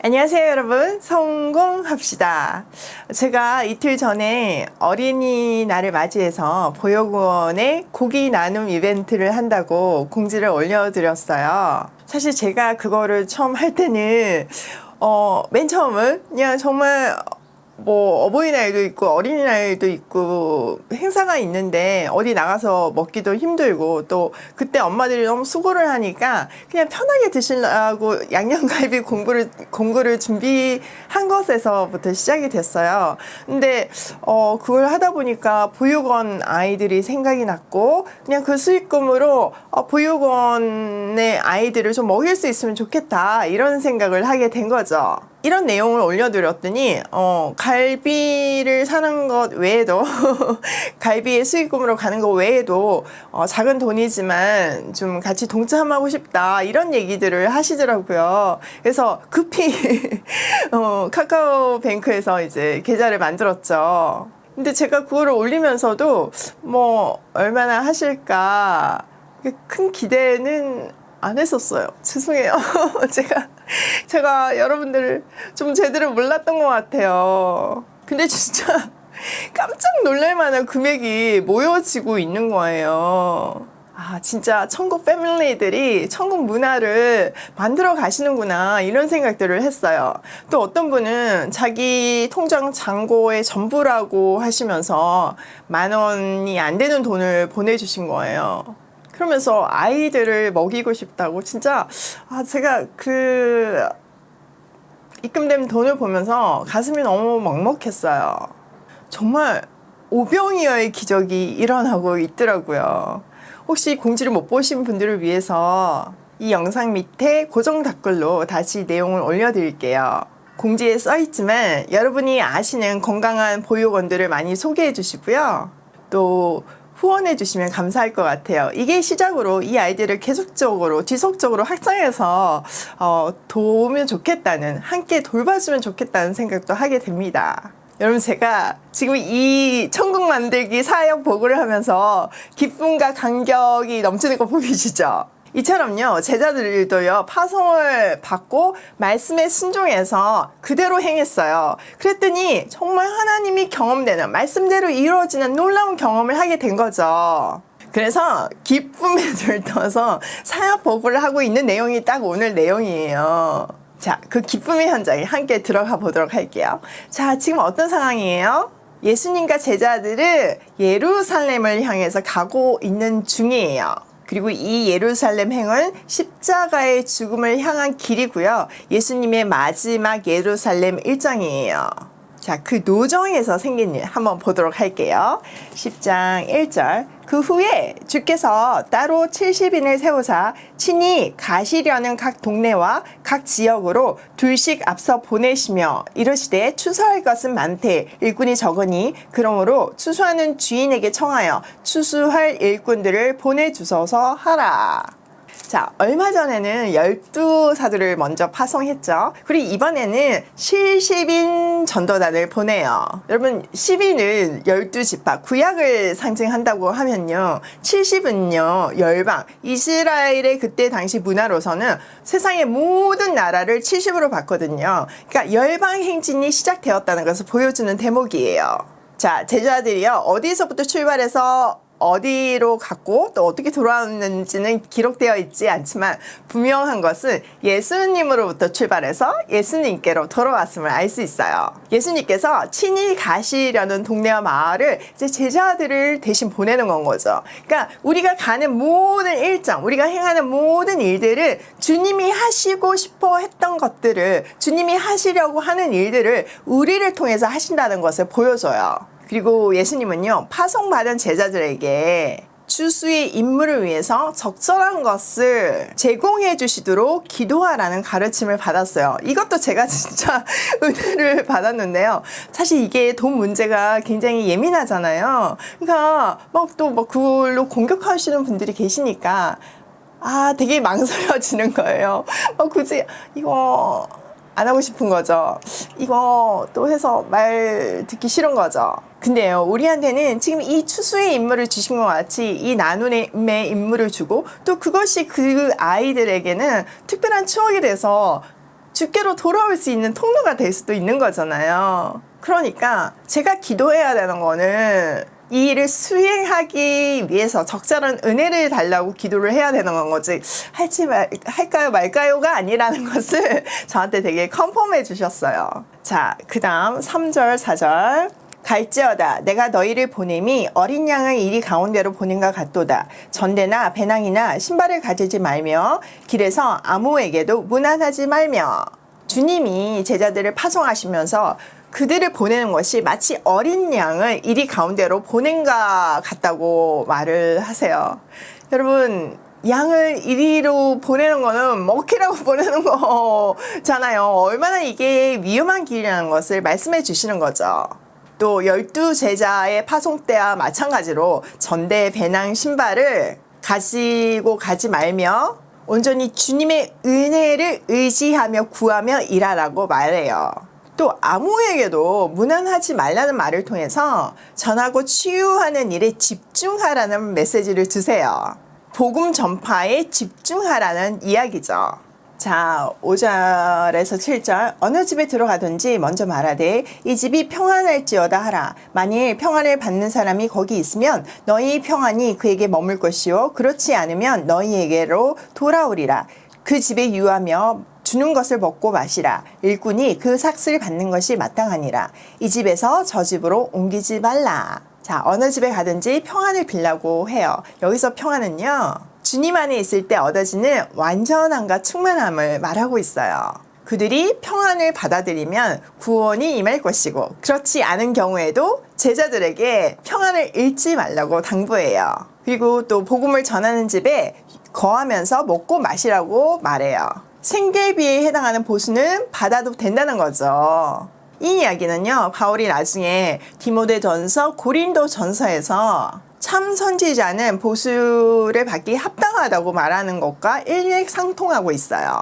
안녕하세요 여러분, 성공합시다. 제가 이틀 전에 어린이날을 맞이해서 보육원에 고기 나눔 이벤트를 한다고 공지를 올려드렸어요. 사실 제가 그거를 처음 할 때는 맨 처음은 그냥 정말 어버이날도 있고 어린이날도 있고 행사가 있는데 어디 나가서 먹기도 힘들고 또 그때 엄마들이 너무 수고를 하니까 그냥 편하게 드시려고 양념갈비 공구를 준비한 것에서부터 시작이 됐어요. 근데 그걸 하다 보니까 보육원 아이들이 생각이 났고 그냥 그 수익금으로 보육원의 아이들을 좀 먹일 수 있으면 좋겠다 이런 생각을 하게 된 거죠. 이런 내용을 올려드렸더니 갈비를 사는 것 외에도 갈비의 수익금으로 가는 것 외에도 작은 돈이지만 좀 같이 동참하고 싶다 이런 얘기들을 하시더라고요. 그래서 급히 카카오뱅크에서 이제 계좌를 만들었죠. 근데 제가 그거를 올리면서도 얼마나 하실까 큰 기대는 안 했었어요. 죄송해요. 제가 여러분들을 좀 제대로 몰랐던 것 같아요. 근데 진짜 깜짝 놀랄 만한 금액이 모여지고 있는 거예요. 진짜 천국 패밀리들이 천국 문화를 만들어 가시는구나 이런 생각들을 했어요. 또 어떤 분은 자기 통장 잔고의 전부라고 하시면서 10,000원이 안 되는 돈을 보내주신 거예요. 그러면서 아이들을 먹이고 싶다고 진짜 제가 그 입금된 돈을 보면서 가슴이 너무 먹먹했어요. 정말 오병이어의 기적이 일어나고 있더라고요. 혹시 공지를 못 보신 분들을 위해서 이 영상 밑에 고정 댓글로 다시 내용을 올려드릴게요. 공지에 써있지만 여러분이 아시는 건강한 보육원들을 많이 소개해 주시고요. 또 후원해 주시면 감사할 것 같아요. 이게 시작으로 이 아이들을 계속적으로 지속적으로 확장해서 도우면 좋겠다는, 함께 돌봐주면 좋겠다는 생각도 하게 됩니다. 여러분, 제가 지금 이 천국 만들기 사역 보고를 하면서 기쁨과 감격이 넘치는 거 보이시죠? 이처럼요, 제자들도요, 파송을 받고 말씀에 순종해서 그대로 행했어요. 그랬더니 정말 하나님이 경험되는, 말씀대로 이루어지는 놀라운 경험을 하게 된 거죠. 그래서 기쁨에 들떠서 사역 보고를 하고 있는 내용이 딱 오늘 내용이에요. 자, 그 기쁨의 현장에 함께 들어가 보도록 할게요. 자, 지금 어떤 상황이에요? 예수님과 제자들은 예루살렘을 향해서 가고 있는 중이에요. 그리고 이 예루살렘 행은 십자가의 죽음을 향한 길이고요. 예수님의 마지막 예루살렘 일정이에요. 자, 그 노정에서 생긴 일 한번 보도록 할게요. 10장 1절. 그 후에 주께서 따로 70인을 세우사 친히 가시려는 각 동네와 각 지역으로 둘씩 앞서 보내시며 이르시되 추수할 것은 많되 일꾼이 적으니 그러므로 추수하는 주인에게 청하여 추수할 일꾼들을 보내주소서 하라. 자, 얼마 전에는 12사도를 먼저 파송했죠. 그리고 이번에는 70인 전도단을 보내요. 여러분, 10인은 12지파, 구약을 상징한다고 하면요. 70은요, 열방. 이스라엘의 그때 당시 문화로서는 세상의 모든 나라를 70으로 봤거든요. 그러니까 열방 행진이 시작되었다는 것을 보여주는 대목이에요. 자, 제자들이요, 어디서부터 출발해서 어디로 갔고 또 어떻게 돌아왔는지는 기록되어 있지 않지만 분명한 것은 예수님으로부터 출발해서 예수님께로 돌아왔음을 알 수 있어요. 예수님께서 친히 가시려는 동네와 마을을 이제 제자들을 대신 보내는 건 거죠. 그러니까 우리가 가는 모든 일정, 우리가 행하는 모든 일들을 주님이 하시고 싶어 했던 것들을, 주님이 하시려고 하는 일들을 우리를 통해서 하신다는 것을 보여줘요. 그리고 예수님은요, 파송받은 제자들에게 추수의 임무를 위해서 적절한 것을 제공해 주시도록 기도하라는 가르침을 받았어요. 이것도 제가 진짜 은혜를 받았는데요. 사실 이게 돈 문제가 굉장히 예민하잖아요. 그러니까 그걸로 공격하시는 분들이 계시니까 되게 망설여지는 거예요. 굳이 이거 안 하고 싶은 거죠. 이거 또 해서 말 듣기 싫은 거죠. 근데요, 우리한테는 지금 이 추수의 임무를 주신 것 같이 이 나눔의 임무를 주고 또 그것이 그 아이들에게는 특별한 추억이 돼서 주께로 돌아올 수 있는 통로가 될 수도 있는 거잖아요. 그러니까 제가 기도해야 되는 거는 이 일을 수행하기 위해서 적절한 은혜를 달라고 기도를 해야 되는 거지, 할까요 말까요가 아니라는 것을 저한테 되게 컨펌해 주셨어요. 자, 그 다음 3절 4절. 갈지어다 내가 너희를 보냄이 어린 양을 이리 가운데로 보냄과 같도다. 전대나 배낭이나 신발을 가지지 말며 길에서 아무에게도 문안하지 말며. 주님이 제자들을 파송하시면서 그들을 보내는 것이 마치 어린 양을 이리 가운데로 보낸과 같다고 말을 하세요. 여러분, 양을 이리로 보내는 거는 먹히라고 보내는 거잖아요. 얼마나 이게 위험한 길이라는 것을 말씀해 주시는 거죠. 또 12제자의 파송 때와 마찬가지로 전대, 배낭, 신발을 가지고 가지 말며 온전히 주님의 은혜를 의지하며 구하며 일하라고 말해요. 또 아무에게도 무난하지 말라는 말을 통해서 전하고 치유하는 일에 집중하라는 메시지를 주세요. 복음 전파에 집중하라는 이야기죠. 자, 5절에서 7절. 어느 집에 들어가든지 먼저 말하되 이 집이 평안할지어다 하라. 만일 평안을 받는 사람이 거기 있으면 너희 평안이 그에게 머물 것이요 그렇지 않으면 너희에게로 돌아오리라. 그 집에 유하며 주는 것을 먹고 마시라. 일꾼이 그 삭슬 받는 것이 마땅하니라. 이 집에서 저 집으로 옮기지 말라. 자, 어느 집에 가든지 평안을 빌라고 해요. 여기서 평안은요, 주님 안에 있을 때 얻어지는 완전함과 충만함을 말하고 있어요. 그들이 평안을 받아들이면 구원이 임할 것이고, 그렇지 않은 경우에도 제자들에게 평안을 잃지 말라고 당부해요. 그리고 또 복음을 전하는 집에 거하면서 먹고 마시라고 말해요. 생계비에 해당하는 보수는 받아도 된다는 거죠. 이 이야기는요, 바울이 나중에 디모데전서, 고린도전서에서 참 선지자는 보수를 받기 합당하다고 말하는 것과 일맥상통하고 있어요.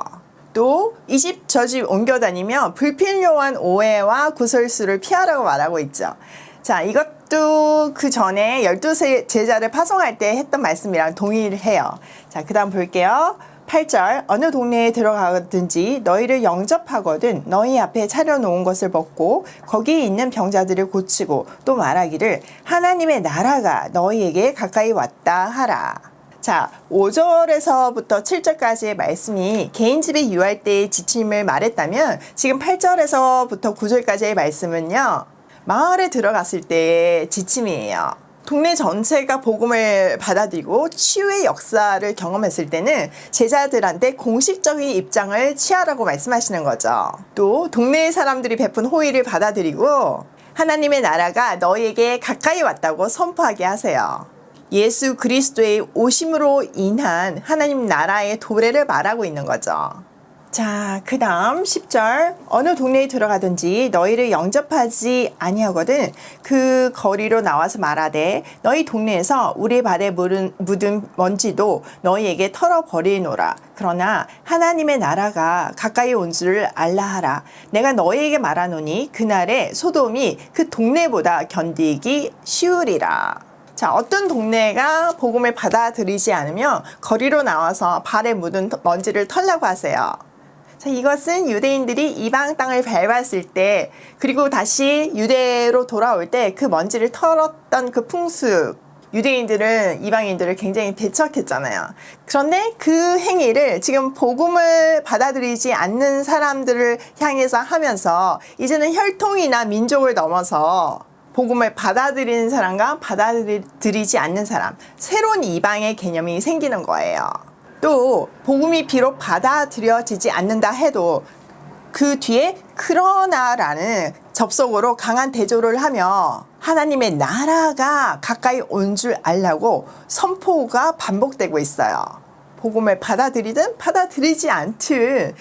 또 이 집 저 집 옮겨다니며 불필요한 오해와 구설수를 피하라고 말하고 있죠. 자, 이것도 그 전에 12제자를 파송할 때 했던 말씀이랑 동일해요. 자, 그 다음 볼게요. 8절. 어느 동네에 들어가든지 너희를 영접하거든 너희 앞에 차려놓은 것을 먹고 거기에 있는 병자들을 고치고 또 말하기를 하나님의 나라가 너희에게 가까이 왔다 하라. 자, 5절에서부터 7절까지의 말씀이 개인 집에 유할 때의 지침을 말했다면 지금 8절에서부터 9절까지의 말씀은요, 마을에 들어갔을 때의 지침이에요. 동네 전체가 복음을 받아들이고 치유의 역사를 경험했을 때는 제자들한테 공식적인 입장을 취하라고 말씀하시는 거죠. 또 동네 사람들이 베푼 호의를 받아들이고 하나님의 나라가 너희에게 가까이 왔다고 선포하게 하세요. 예수 그리스도의 오심으로 인한 하나님 나라의 도래를 말하고 있는 거죠. 자, 그 다음 10절. 어느 동네에 들어가든지 너희를 영접하지 아니하거든 그 거리로 나와서 말하되 너희 동네에서 우리 발에 묻은 먼지도 너희에게 털어버리노라. 그러나 하나님의 나라가 가까이 온 줄을 알라 하라. 내가 너희에게 말하노니 그날에 소돔이 그 동네보다 견디기 쉬우리라. 자, 어떤 동네가 복음을 받아들이지 않으면 거리로 나와서 발에 묻은 먼지를 털라고 하세요. 자, 이것은 유대인들이 이방 땅을 밟았을 때 그리고 다시 유대로 돌아올 때 그 먼지를 털었던 그 풍습, 유대인들은 이방인들을 굉장히 대척했잖아요. 그런데 그 행위를 지금 복음을 받아들이지 않는 사람들을 향해서 하면서 이제는 혈통이나 민족을 넘어서 복음을 받아들이는 사람과 받아들이지 않는 사람, 새로운 이방의 개념이 생기는 거예요. 또 복음이 비록 받아들여지지 않는다 해도 그 뒤에 그러나라는 접속어로 강한 대조를 하며 하나님의 나라가 가까이 온 줄 알라고 선포가 반복되고 있어요. 복음을 받아들이든 받아들이지 않든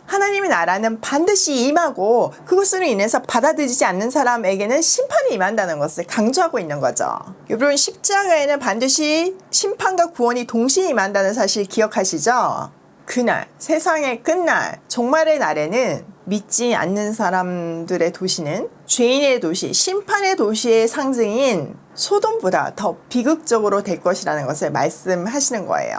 하나님의 나라는 반드시 임하고 그것으로 인해서 받아들이지 않는 사람에게는 심판이 임한다는 것을 강조하고 있는 거죠. 여러분, 십자가에는 반드시 심판과 구원이 동시에 임한다는 사실 기억하시죠? 그날, 세상의 끝날, 종말의 날에는 믿지 않는 사람들의 도시는 죄인의 도시, 심판의 도시의 상징인 소돔보다 더 비극적으로 될 것이라는 것을 말씀하시는 거예요.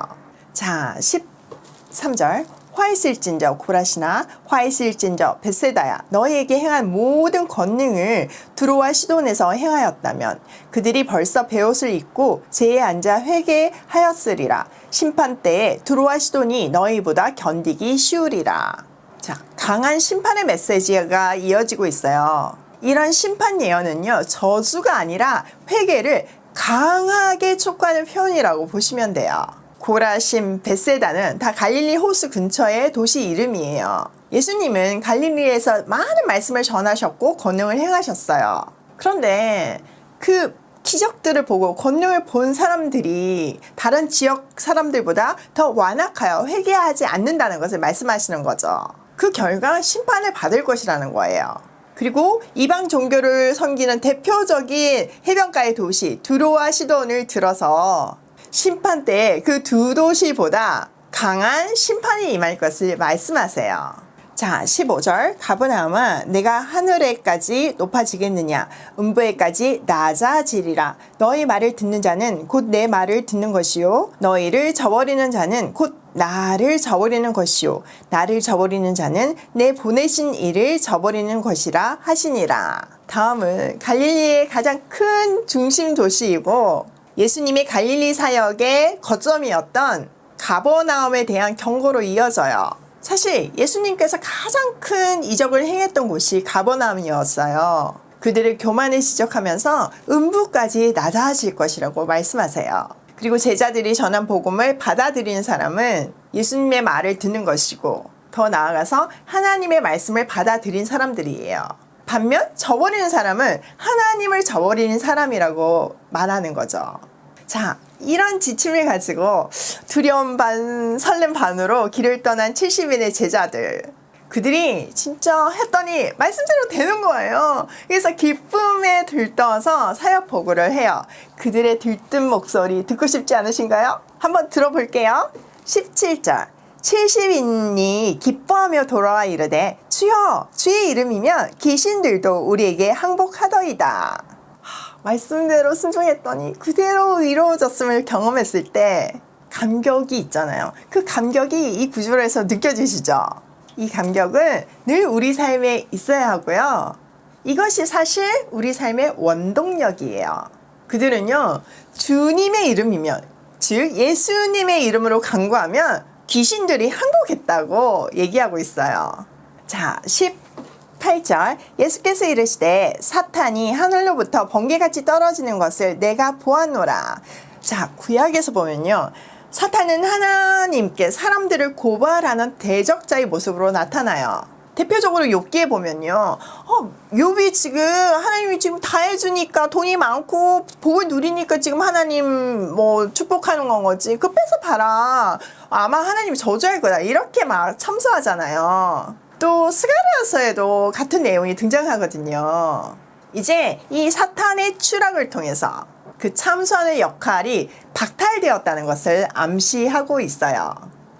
자, 13절. 화 있을진저 고라시나 화 있을진저 벳세다야 너희에게 행한 모든 권능을 두로와 시돈에서 행하였다면 그들이 벌써 베옷을 입고 제에 앉아 회개하였으리라. 심판 때에 두로와 시돈이 너희보다 견디기 쉬우리라. 자, 강한 심판의 메시지가 이어지고 있어요. 이런 심판 예언은요, 저주가 아니라 회개를 강하게 촉구하는 표현이라고 보시면 돼요. 고라심, 벳세다는 다 갈릴리 호수 근처의 도시 이름이에요. 예수님은 갈릴리에서 많은 말씀을 전하셨고 권능을 행하셨어요. 그런데 그 기적들을 보고 권능을 본 사람들이 다른 지역 사람들보다 더 완악하여 회개하지 않는다는 것을 말씀하시는 거죠. 그 결과 심판을 받을 것이라는 거예요. 그리고 이방 종교를 섬기는 대표적인 해변가의 도시 두로와 시돈을 들어서 심판 때에 그 두 도시보다 강한 심판이 임할 것을 말씀하세요. 자, 15절 가버나움아 내가 하늘에까지 높아지겠느냐 음부에까지 낮아지리라. 너희 말을 듣는 자는 곧 내 말을 듣는 것이요 너희를 저버리는 자는 곧 나를 저버리는 것이요 나를 저버리는 자는 내 보내신 이를 저버리는 것이라 하시니라. 다음은 갈릴리의 가장 큰 중심 도시이고 예수님의 갈릴리 사역의 거점이었던 가버나움에 대한 경고로 이어져요. 사실 예수님께서 가장 큰 이적을 행했던 곳이 가버나움이었어요. 그들의 교만을 지적하면서 음부까지 낮아질 것이라고 말씀하세요. 그리고 제자들이 전한 복음을 받아들이는 사람은 예수님의 말을 듣는 것이고 더 나아가서 하나님의 말씀을 받아들인 사람들이에요. 반면 저버리는 사람은 하나님을 저버리는 사람이라고 말하는 거죠. 자, 이런 지침을 가지고 두려움 반 설렘 반으로 길을 떠난 70인의 제자들, 그들이 진짜 했더니 말씀대로 되는 거예요. 그래서 기쁨에 들떠서 사역 보고를 해요. 그들의 들뜬 목소리 듣고 싶지 않으신가요? 한번 들어볼게요. 17절 70인이 기뻐하며 돌아와 이르되 주여 주의 이름이면 귀신들도 우리에게 항복하더이다. 말씀대로 순종했더니 그대로 이루어졌음을 경험했을 때 감격이 있잖아요. 그 감격이 이 구절에서 느껴지시죠? 이 감격은 늘 우리 삶에 있어야 하고요. 이것이 사실 우리 삶의 원동력이에요. 그들은요, 주님의 이름이면, 즉 예수님의 이름으로 간구하면 귀신들이 항복했다고 얘기하고 있어요. 자, 18절 예수께서 이르시되 사탄이 하늘로부터 번개같이 떨어지는 것을 내가 보았노라. 자, 구약에서 보면요, 사탄은 하나님께 사람들을 고발하는 대적자의 모습으로 나타나요. 대표적으로 욥기에 보면요, 욥이 지금 하나님이 지금 다 해주니까 돈이 많고 복을 누리니까 지금 하나님 뭐 축복하는 건 거지, 그거 뺏어 봐라, 아마 하나님이 저주할 거다, 이렇게 막 참소하잖아요. 또 스가랴서에도 같은 내용이 등장하거든요. 이제 이 사탄의 추락을 통해서 그 참소하는 역할이 박탈되었다는 것을 암시하고 있어요.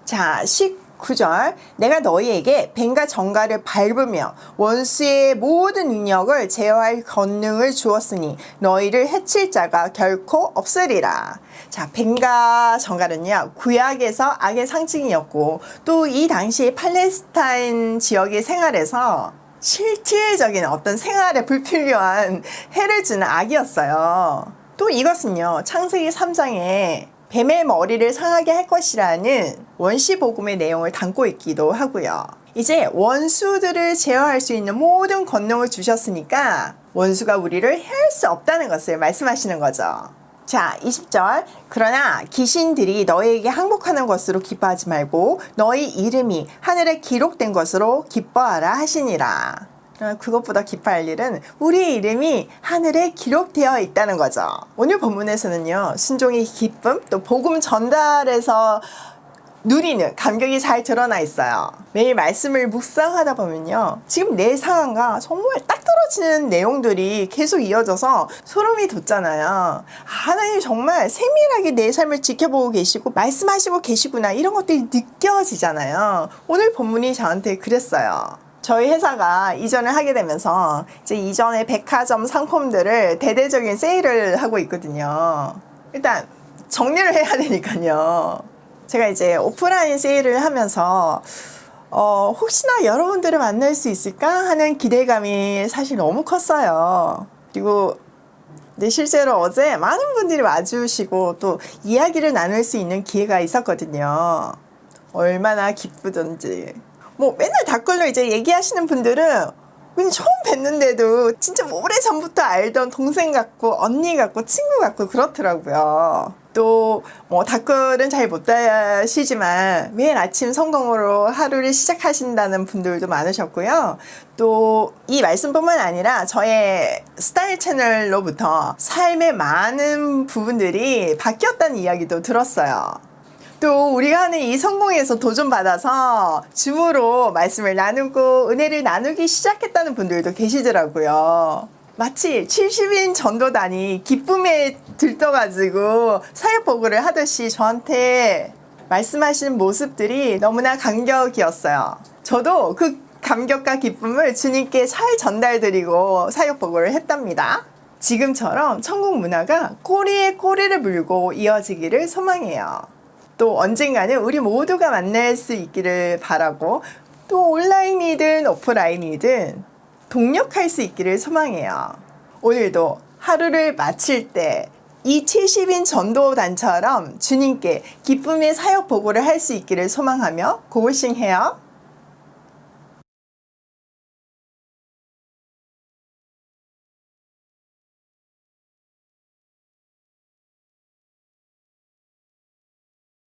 자, 19절 내가 너희에게 뱀과 정갈을 밟으며 원수의 모든 능력을 제어할 권능을 주었으니 너희를 해칠 자가 결코 없으리라. 자, 뱀과 정갈은요, 구약에서 악의 상징이었고 또 이 당시 팔레스타인 지역의 생활에서 실질적인 어떤 생활에 불필요한 해를 주는 악이었어요. 또 이것은요, 창세기 3장에 뱀의 머리를 상하게 할 것이라는 원시복음의 내용을 담고 있기도 하고요. 이제 원수들을 제어할 수 있는 모든 권능을 주셨으니까 원수가 우리를 해할 수 없다는 것을 말씀하시는 거죠. 자, 20절 그러나 귀신들이 너희에게 항복하는 것으로 기뻐하지 말고 너희 이름이 하늘에 기록된 것으로 기뻐하라 하시니라. 그것보다 기뻐할 일은 우리의 이름이 하늘에 기록되어 있다는 거죠. 오늘 본문에서는요, 순종의 기쁨, 또 복음 전달에서 누리는 감격이 잘 드러나 있어요. 매일 말씀을 묵상하다 보면요, 지금 내 상황과 정말 딱 떨어지는 내용들이 계속 이어져서 소름이 돋잖아요. 하나님 정말 세밀하게 내 삶을 지켜보고 계시고 말씀하시고 계시구나, 이런 것들이 느껴지잖아요. 오늘 본문이 저한테 그랬어요. 저희 회사가 이전을 하게 되면서 이제 이전의 백화점 상품들을 대대적인 세일을 하고 있거든요. 일단 정리를 해야 되니까요. 제가 이제 오프라인 세일을 하면서 혹시나 여러분들을 만날 수 있을까 하는 기대감이 사실 너무 컸어요. 그리고 네, 실제로 어제 많은 분들이 와주시고 또 이야기를 나눌 수 있는 기회가 있었거든요. 얼마나 기쁘던지. 뭐 맨날 댓글로 이제 얘기하시는 분들은 그냥 처음 뵀는데도 진짜 오래전부터 알던 동생 같고 언니 같고 친구 같고 그렇더라고요. 또 뭐 댓글은 잘 못 다시지만 매일 아침 성공으로 하루를 시작하신다는 분들도 많으셨고요. 또 이 말씀뿐만 아니라 저의 스타일 채널로부터 삶의 많은 부분들이 바뀌었다는 이야기도 들었어요. 또 우리가 하는 이 성공에서 도전받아서 줌으로 말씀을 나누고 은혜를 나누기 시작했다는 분들도 계시더라고요. 마치 70인 전도단이 기쁨에 들떠가지고 사역 보고를 하듯이 저한테 말씀하시는 모습들이 너무나 감격이었어요. 저도 그 감격과 기쁨을 주님께 잘 전달드리고 사역 보고를 했답니다. 지금처럼 천국 문화가 꼬리에 꼬리를 물고 이어지기를 소망해요. 또 언젠가는 우리 모두가 만날 수 있기를 바라고 또 온라인이든 오프라인이든 동력할 수 있기를 소망해요. 오늘도 하루를 마칠 때 이 70인 전도단처럼 주님께 기쁨의 사역 보고를 할 수 있기를 소망하며 고고싱해요.